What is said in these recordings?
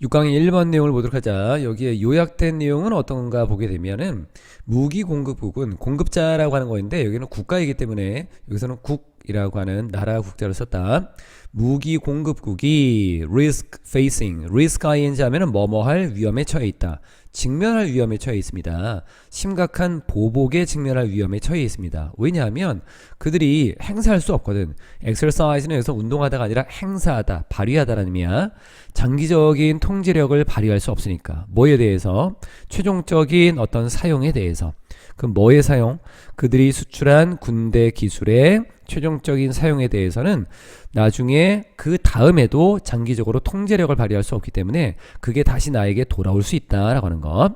6강의 1번 내용을 보도록 하자. 여기에 요약된 내용은 어떤가 보게 되면은 무기 공급국은 공급자라고 하는 거인데 여기는 국가이기 때문에 여기서는 국이라고 하는 나라 국자를 썼다. 무기 공급국이 risk facing, risk ing 하면은 뭐뭐할 위험에 처해 있다. 직면할 위험에 처해 있습니다. 심각한 보복에 직면할 위험에 처해 있습니다. 왜냐하면 그들이 행사할 수 없거든. exercise는 여기서 운동하다가 아니라 행사하다, 발휘하다라는 의미야. 장기적인 통제력을 발휘할 수 없으니까. 뭐에 대해서? 최종적인 어떤 사용에 대해서. 그럼 뭐의 사용? 그들이 수출한 군대 기술의 최종적인 사용에 대해서는 나중에 그 다음에도 장기적으로 통제력을 발휘할 수 없기 때문에 그게 다시 나에게 돌아올 수 있다라고 하는 것.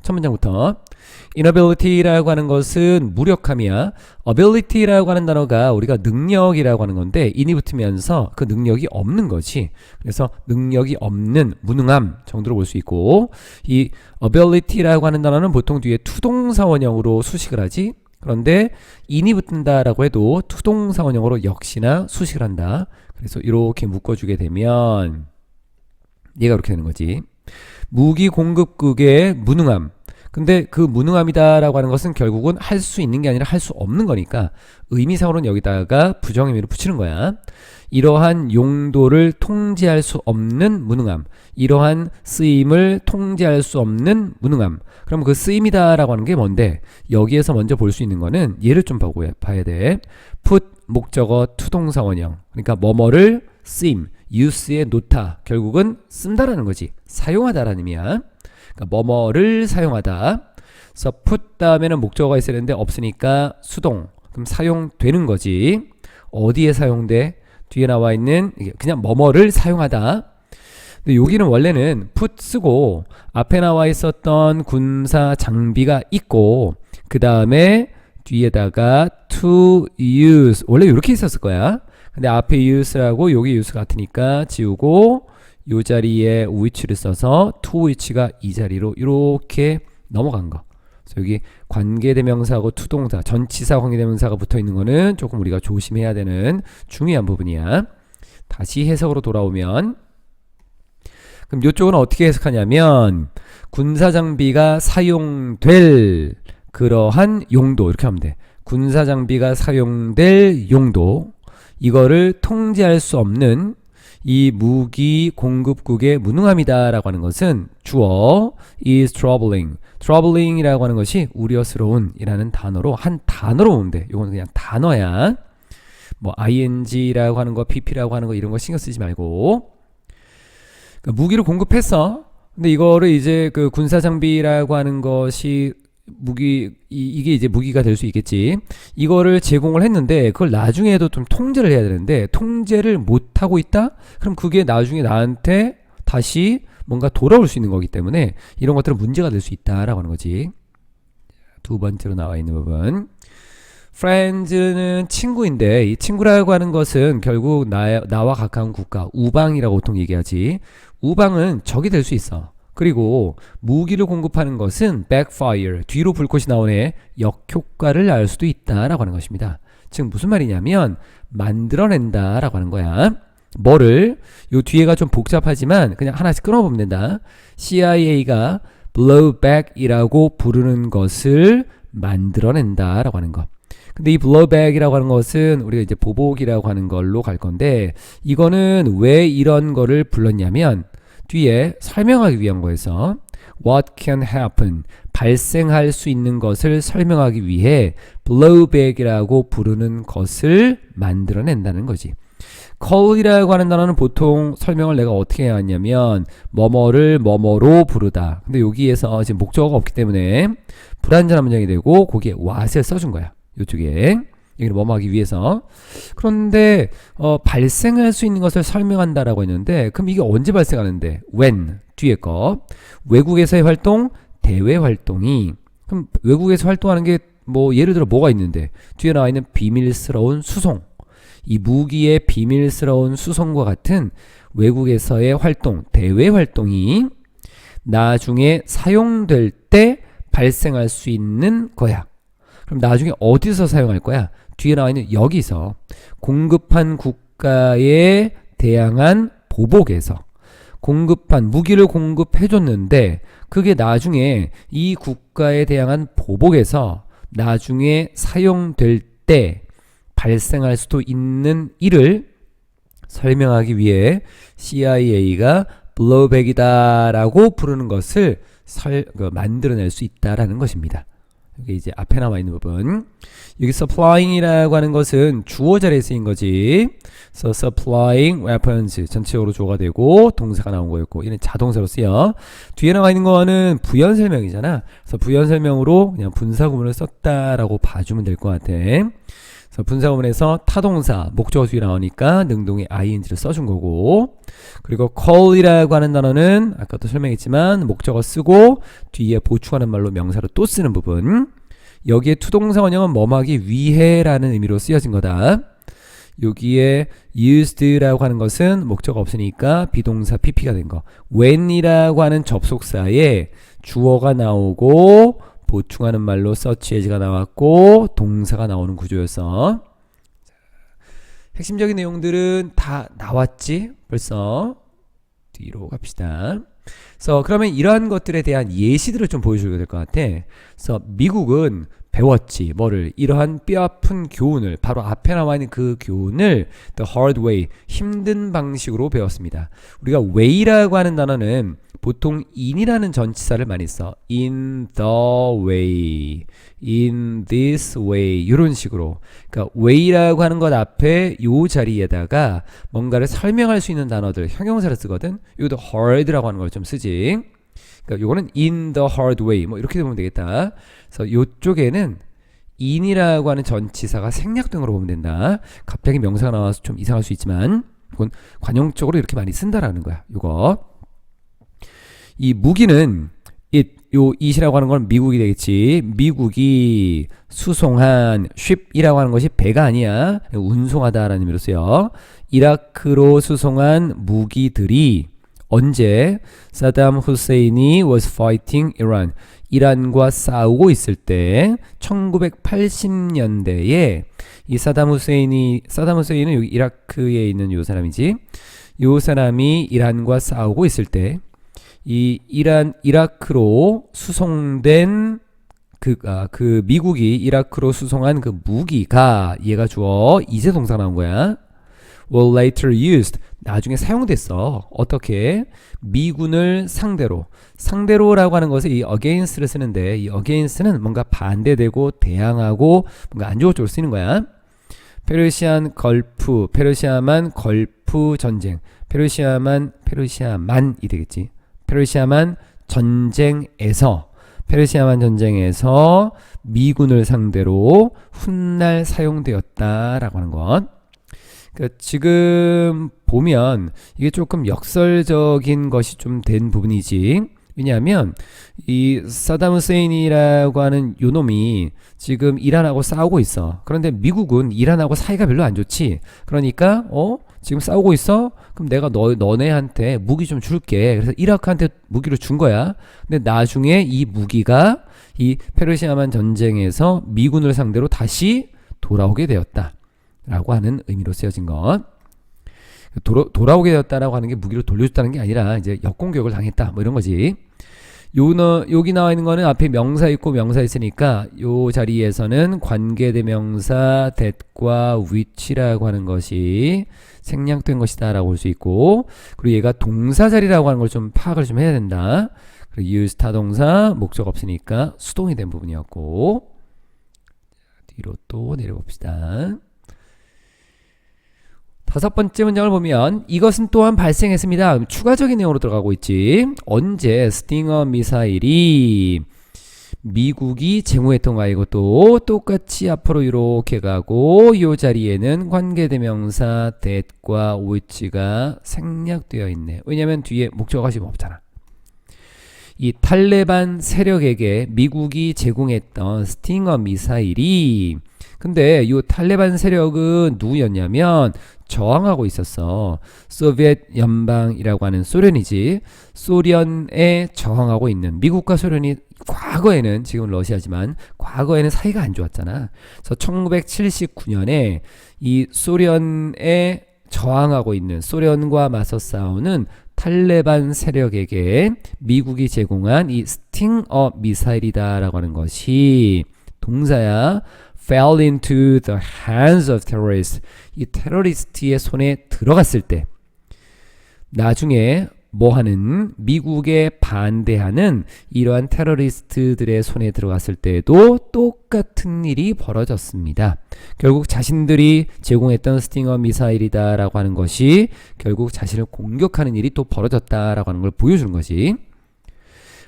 첫 문장부터 inability라고 하는 것은 무력함이야. ability라고 하는 단어가 우리가 능력이라고 하는 건데 in이 붙으면서 그 능력이 없는 거지. 그래서 능력이 없는 무능함 정도로 볼 수 있고, 이 ability라고 하는 단어는 보통 뒤에 투동사 원형으로 수식을 하지. 그런데 in이 붙는다라고 해도 투동사 원형으로 역시나 수식을 한다. 그래서 이렇게 묶어주게 되면 얘가 이렇게 되는 거지. 무기 공급국의 무능함. 근데 그 무능함이다라고 하는 것은 결국은 할 수 있는 게 아니라 할 수 없는 거니까 의미상으로는 여기다가 부정의미를 붙이는 거야. 이러한 용도를 통제할 수 없는 무능함. 이러한 쓰임을 통제할 수 없는 무능함. 그럼 그 쓰임이다라고 하는 게 뭔데? 여기에서 먼저 볼 수 있는 거는 얘를 좀 봐야 돼. put 목적어 투동사 원형. 그러니까 뭐뭐를 쓰임, use에 놓다. 결국은 쓴다라는 거지. 사용하다라는 의미야. 그러니까 뭐뭐를 사용하다. 그래서 put 다음에는 목적어가 있어야 되는데 없으니까 수동. 그럼 사용되는 거지. 어디에 사용돼? 뒤에 나와 있는 그냥 뭐뭐를 사용하다. 근데 여기는 원래는 put 쓰고 앞에 나와 있었던 군사 장비가 있고 그 다음에 뒤에다가 to use 원래 이렇게 있었을 거야. 근데 앞에 use라고 여기 use 같으니까 지우고 이 자리에 which를 써서 to which가 이 자리로 이렇게 넘어간 거. 그래서 여기 관계대명사하고 투동사, 전치사 관계대명사가 붙어 있는 거는 조금 우리가 조심해야 되는 중요한 부분이야. 다시 해석으로 돌아오면, 그럼 이쪽은 어떻게 해석하냐면 군사장비가 사용될 그러한 용도 이렇게 하면 돼. 군사장비가 사용될 용도, 이거를 통제할 수 없는 이 무기 공급국의 무능함이다 라고 하는 것은 주어 is troubling. troubling이라고 하는 것이 우려스러운 이라는 단어로 한 단어로 보면 돼. 이건 그냥 단어야. 뭐 ing라고 하는 거, pp라고 하는 거 이런 거 신경 쓰지 말고. 그러니까 무기를 공급했어. 근데 이거를 이제 그 군사 장비라고 하는 것이 이게 이제 무기가 될 수 있겠지. 이거를 제공을 했는데 그걸 나중에도 좀 통제를 해야 되는데 통제를 못하고 있다? 그럼 그게 나중에 나한테 다시 뭔가 돌아올 수 있는 거기 때문에 이런 것들은 문제가 될 수 있다라고 하는 거지. 두 번째로 나와 있는 부분. friends는 친구인데 이 친구라고 하는 것은 결국 나와 가까운 국가, 우방이라고 보통 얘기하지. 우방은 적이 될 수 있어. 그리고 무기를 공급하는 것은 backfire, 뒤로 불꽃이 나오네, 역효과를 낳을 수도 있다라고 하는 것입니다. 즉 무슨 말이냐면 만들어낸다라고 하는 거야. 뭐를? 요 뒤에가 좀 복잡하지만 그냥 하나씩 끊어보면 된다. CIA가 blowback이라고 부르는 것을 만들어낸다라고 하는 것. 근데 이 blowback이라고 하는 것은 우리가 이제 보복이라고 하는 걸로 갈 건데 이거는 왜 이런 거를 불렀냐면 뒤에 설명하기 위한 거에서 what can happen, 발생할 수 있는 것을 설명하기 위해 blowback이라고 부르는 것을 만들어낸다는 거지. call이라고 하는 단어는 보통 설명을 내가 어떻게 해야 하냐면 뭐뭐를 뭐뭐로 부르다. 근데 여기에서 지금 목적어가 없기 때문에 불완전한 문장이 되고 거기에 what을 써준 거야. 이쪽에 여기를 뭐뭐 하기 위해서. 그런데 발생할 수 있는 것을 설명한다라고 했는데 그럼 이게 언제 발생하는데? when, 뒤에 거. 외국에서의 활동, 대외 활동이. 그럼 외국에서 활동하는 게 뭐 예를 들어 뭐가 있는데 뒤에 나와 있는 비밀스러운 수송. 이 무기의 비밀스러운 수송과 같은 외국에서의 활동, 대외 활동이 나중에 사용될 때 발생할 수 있는 거야. 그럼 나중에 어디서 사용할 거야? 뒤에 나와 있는 여기서 공급한 국가에 대항한 보복에서 공급한 무기를 공급해줬는데 그게 나중에 이 국가에 대항한 보복에서 나중에 사용될 때 발생할 수도 있는 일을 설명하기 위해 CIA가 blowback이다 라고 부르는 것을 만들어낼 수 있다라는 것입니다. 이게 이제 앞에 나와 있는 부분. 여기 supplying이라고 하는 것은 주어 자리에 쓰인 거지. So supplying weapons 전체적으로 주어가 되고 동사가 나온 거였고 얘는 자동사로 쓰여. 뒤에 나와 있는 거는 부연 설명이잖아. 그래서 부연 설명으로 그냥 분사 구문을 썼다라고 봐주면 될 것 같아. 그래서 분사 구문에서 타동사 목적어 뒤에 나오니까 능동의 ing를 써준 거고, 그리고 call이라고 하는 단어는 아까도 설명했지만 목적어 쓰고 뒤에 보충하는 말로 명사로 또 쓰는 부분. 여기에 투동사 원형은 뭐하기 위해라는 의미로 쓰여진 거다. 여기에 used라고 하는 것은 목적어 없으니까 비동사 pp가 된 거. when이라고 하는 접속사에 주어가 나오고 보충하는 말로 such as가 나왔고 동사가 나오는 구조였어. 핵심적인 내용들은 다 나왔지 벌써. 뒤로 갑시다. 그러면 이러한 것들에 대한 예시들을 좀 보여줘야 될 것 같아. 그래서 미국은 배웠지. 뭐를? 이러한 뼈아픈 교훈을, 바로 앞에 나와 있는 그 교훈을 the hard way, 힘든 방식으로 배웠습니다. 우리가 way라고 하는 단어는 보통 in이라는 전치사를 많이 써. in the way, in this way 이런 식으로. 그러니까 way라고 하는 것 앞에 요 자리에다가 뭔가를 설명할 수 있는 단어들, 형용사를 쓰거든. 이것도 hard라고 하는 걸 좀 쓰지. 그러니까 요거는 in the hard way 뭐 이렇게 보면 되겠다. 그래서 요쪽에는 in이라고 하는 전치사가 생략된 거로 보면 된다. 갑자기 명사가 나와서 좀 이상할 수 있지만 그건 관용적으로 이렇게 많이 쓴다라는 거야. 요거. 이 무기는 요 it이라고 하는 건 미국이 되겠지. 미국이 수송한 ship이라고 하는 것이 배가 아니야. 운송하다라는 의미로 쓰여. 이라크로 수송한 무기들이 언제 사담 후세인이 was fighting Iran, 이란과 싸우고 있을 때 1980년대에 이 사담 후세인은 여기 이라크에 있는 요 사람이지. 요 사람이 이란과 싸우고 있을 때 이 이라크로 수송된 그 미국이 이라크로 수송한 그 무기가, 얘가 주어 이제 동사 나온 거야. will later used, 나중에 사용됐어. 어떻게? 미군을 상대로라고 하는 것은 이 against를 쓰는데, 이 against는 뭔가 반대되고 대항하고 뭔가 안 좋은 쪽으로 쓰는 거야. 페르시아만 걸프 전쟁, 페르시아만이 되겠지. 페르시아만 전쟁에서 미군을 상대로 훗날 사용되었다라고 하는 것. 그러니까 지금 보면 이게 조금 역설적인 것이 좀 된 부분이지. 왜냐하면 이 사담 후세인이라고 하는 요 놈이 지금 이란하고 싸우고 있어. 그런데 미국은 이란하고 사이가 별로 안 좋지. 그러니까 지금 싸우고 있어? 그럼 내가 너네한테 무기 좀 줄게. 그래서 이라크한테 무기를 준 거야. 근데 나중에 이 무기가 이 페르시아만 전쟁에서 미군을 상대로 다시 돌아오게 되었다 라고 하는 의미로 쓰여진 것. 돌아오게 되었다라고 하는 게 무기를 돌려줬다는 게 아니라 이제 역공격을 당했다 뭐 이런 거지. 여기 나와 있는 거는 앞에 명사 있고 명사 있으니까 요 자리에서는 관계대명사 that과 which라고 하는 것이 생략된 것이다 라고 볼 수 있고, 그리고 얘가 동사 자리라고 하는 걸 좀 파악을 좀 해야 된다. 그리고 use 타동사 목적 없으니까 수동이 된 부분이었고, 뒤로 또 내려봅시다. 다섯 번째 문장을 보면 이것은 또한 발생했습니다. 추가적인 내용으로 들어가고 있지. 언제 스팅어 미사일이 미국이 제공했던 거야. 이것도 똑같이 앞으로 이렇게 가고 이 자리에는 관계대명사 that과 which가 생략되어 있네. 왜냐면 뒤에 목적어가 지금 없잖아. 이 탈레반 세력에게 미국이 제공했던 스팅어 미사일이, 근데 이 탈레반 세력은 누구였냐면 저항하고 있었어. 소비에트 연방이라고 하는 소련이지. 소련에 저항하고 있는, 미국과 소련이 과거에는, 지금 러시아지만 과거에는 사이가 안 좋았잖아. 그래서 1979년에 이 소련에 저항하고 있는, 소련과 맞서 싸우는 탈레반 세력에게 미국이 제공한 이 스팅어 미사일이다 라고 하는 것이 동사야. fell into the hands of terrorists. 이 테러리스트의 손에 들어갔을 때 나중에 뭐하는 미국에 반대하는 이러한 테러리스트들의 손에 들어갔을 때에도 똑같은 일이 벌어졌습니다. 결국 자신들이 제공했던 스팅어 미사일이다 라고 하는 것이 결국 자신을 공격하는 일이 또 벌어졌다 라고 하는 걸 보여주는 것이.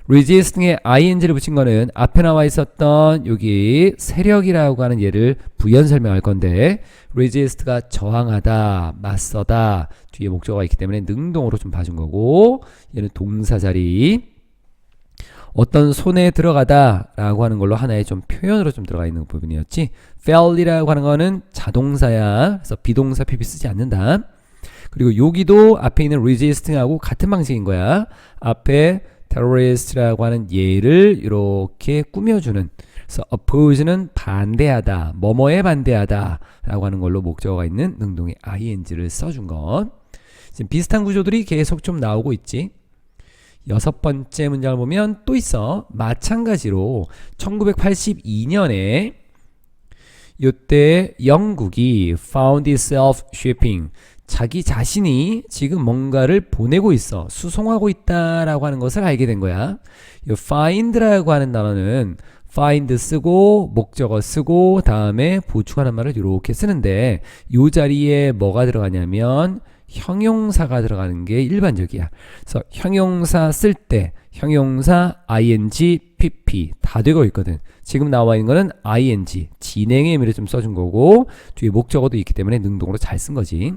resist에 ing를 붙인 거는 앞에 나와 있었던 여기 세력이라고 하는 예를 부연 설명할 건데 resist가 저항하다, 맞서다 뒤에 목적어가 있기 때문에 능동으로 좀 봐준 거고 얘는 동사 자리 어떤 손에 들어가다 라고 하는 걸로 하나의 좀 표현으로 좀 들어가 있는 부분이었지. fell이라고 하는 거는 자동사야. 그래서 비동사 PP 쓰지 않는다. 그리고 여기도 앞에 있는 resisting하고 같은 방식인 거야. 앞에 terrorist라고 하는 예를 이렇게 꾸며주는. 그래서 oppose는 반대하다, 뭐뭐에 반대하다 라고 하는 걸로 목적어가 있는 능동의 ing를 써준 것. 지금 비슷한 구조들이 계속 좀 나오고 있지. 여섯 번째 문장을 보면 또 있어. 마찬가지로 1982년에 이때 영국이 found itself shipping, 자기 자신이 지금 뭔가를 보내고 있어, 수송하고 있다라고 하는 것을 알게 된 거야. 이 find라고 하는 단어는 find 쓰고 목적어 쓰고 다음에 보충하는 말을 이렇게 쓰는데 이 자리에 뭐가 들어가냐면 형용사가 들어가는 게 일반적이야. 그래서 형용사 쓸 때 형용사 ing, pp 다 되고 있거든. 지금 나와 있는 거는 ing, 진행의 의미를 좀 써준 거고 뒤에 목적어도 있기 때문에 능동으로 잘 쓴 거지.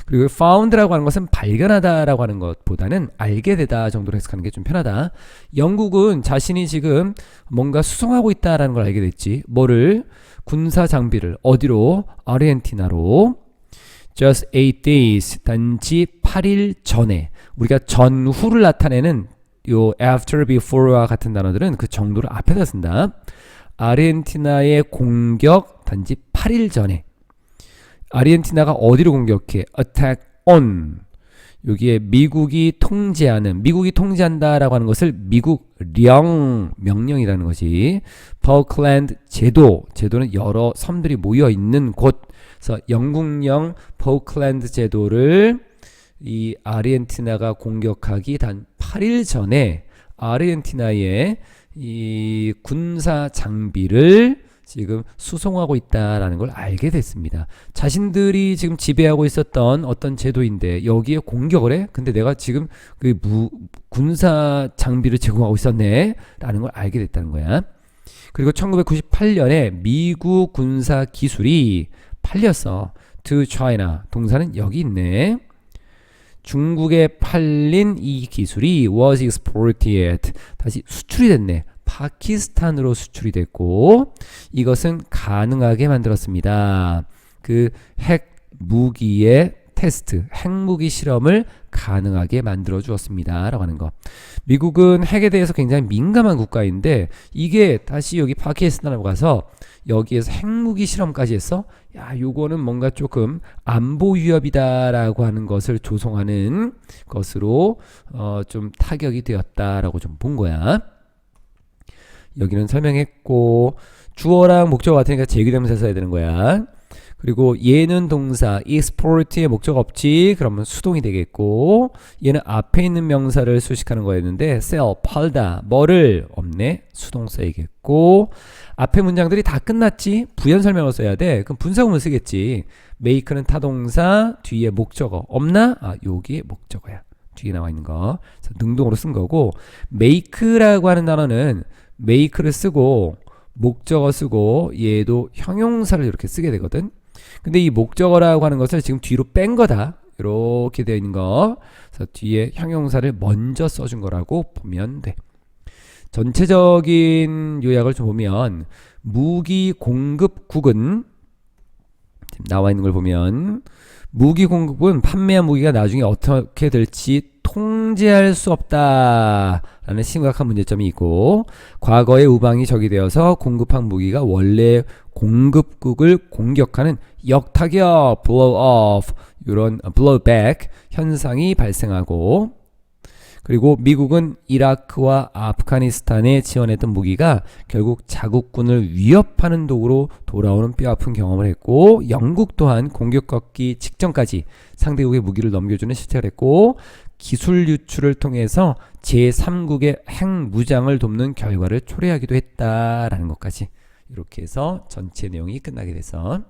그리고 found라고 하는 것은 발견하다라고 하는 것보다는 알게 되다 정도로 해석하는 게 좀 편하다. 영국은 자신이 지금 뭔가 수송하고 있다라는 걸 알게 됐지. 뭐를? 군사 장비를 어디로? 아르헨티나로. Just 8 days, 단지 8일 전에. 우리가 전후를 나타내는 요 after, before와 같은 단어들은 그 정도를 앞에다 쓴다. 아르헨티나의 공격 단지 8일 전에. 아르헨티나가 어디로 공격해? attack on. 여기에 미국이 통제한다라고 하는 것을 미국령, 명령이라는 것이. 포클랜드 제도는 여러 섬들이 모여 있는 곳. 그래서 영국령 포클랜드 제도를 이 아르헨티나가 공격하기 단 8일 전에 아르헨티나의 이 군사 장비를 지금 수송하고 있다라는 걸 알게 됐습니다. 자신들이 지금 지배하고 있었던 어떤 제도인데 여기에 공격을 해? 근데 내가 지금 그 군사 장비를 제공하고 있었네 라는 걸 알게 됐다는 거야. 그리고 1998년에 미국 군사 기술이 팔렸어. to China. 동사는 여기 있네. 중국에 팔린 이 기술이 was exported. 다시 수출이 됐네. 파키스탄으로 수출이 됐고 이것은 가능하게 만들었습니다. 그 핵 무기의 테스트, 핵무기 실험을 가능하게 만들어 주었습니다. 라고 하는 거. 미국은 핵에 대해서 굉장히 민감한 국가인데 이게 다시 여기 파키스탄으로 가서 여기에서 핵무기 실험까지 했어? 야, 요거는 뭔가 조금 안보 위협이다라고 하는 것을 조성하는 것으로 좀 타격이 되었다라고 좀 본 거야. 여기는 설명했고 주어랑 목적어 같으니까 제기대명사 써야 되는 거야. 그리고 얘는 동사 export에 목적 없지 그러면 수동이 되겠고 얘는 앞에 있는 명사를 수식하는 거였는데 sell, 팔다, 뭐를? 없네. 수동 써야겠고 앞에 문장들이 다 끝났지? 부연 설명을 써야 돼. 그럼 분사구문 쓰겠지. make는 타동사 뒤에 목적어 없나? 아, 여기에 목적어야. 뒤에 나와 있는 거. 그래서 능동으로 쓴 거고 make라고 하는 단어는 make를 쓰고 목적어 쓰고 얘도 형용사를 이렇게 쓰게 되거든. 근데 이 목적어라고 하는 것을 지금 뒤로 뺀 거다. 이렇게 되어 있는 거. 그래서 뒤에 형용사를 먼저 써준 거라고 보면 돼. 전체적인 요약을 좀 보면 무기 공급국은 지금 나와 있는 걸 보면 무기 공급은 판매한 무기가 나중에 어떻게 될지 통제할 수 없다라는 심각한 문제점이 있고 과거에 우방이 적이 되어서 공급한 무기가 원래 공급국을 공격하는 역타격, blow off 이런 blow back 현상이 발생하고 그리고 미국은 이라크와 아프가니스탄에 지원했던 무기가 결국 자국군을 위협하는 도구로 돌아오는 뼈아픈 경험을 했고, 영국 또한 공격받기 직전까지 상대국의 무기를 넘겨주는 실책을 했고, 기술 유출을 통해서 제3국의 핵무장을 돕는 결과를 초래하기도 했다라는 것까지, 이렇게 해서 전체 내용이 끝나게 돼서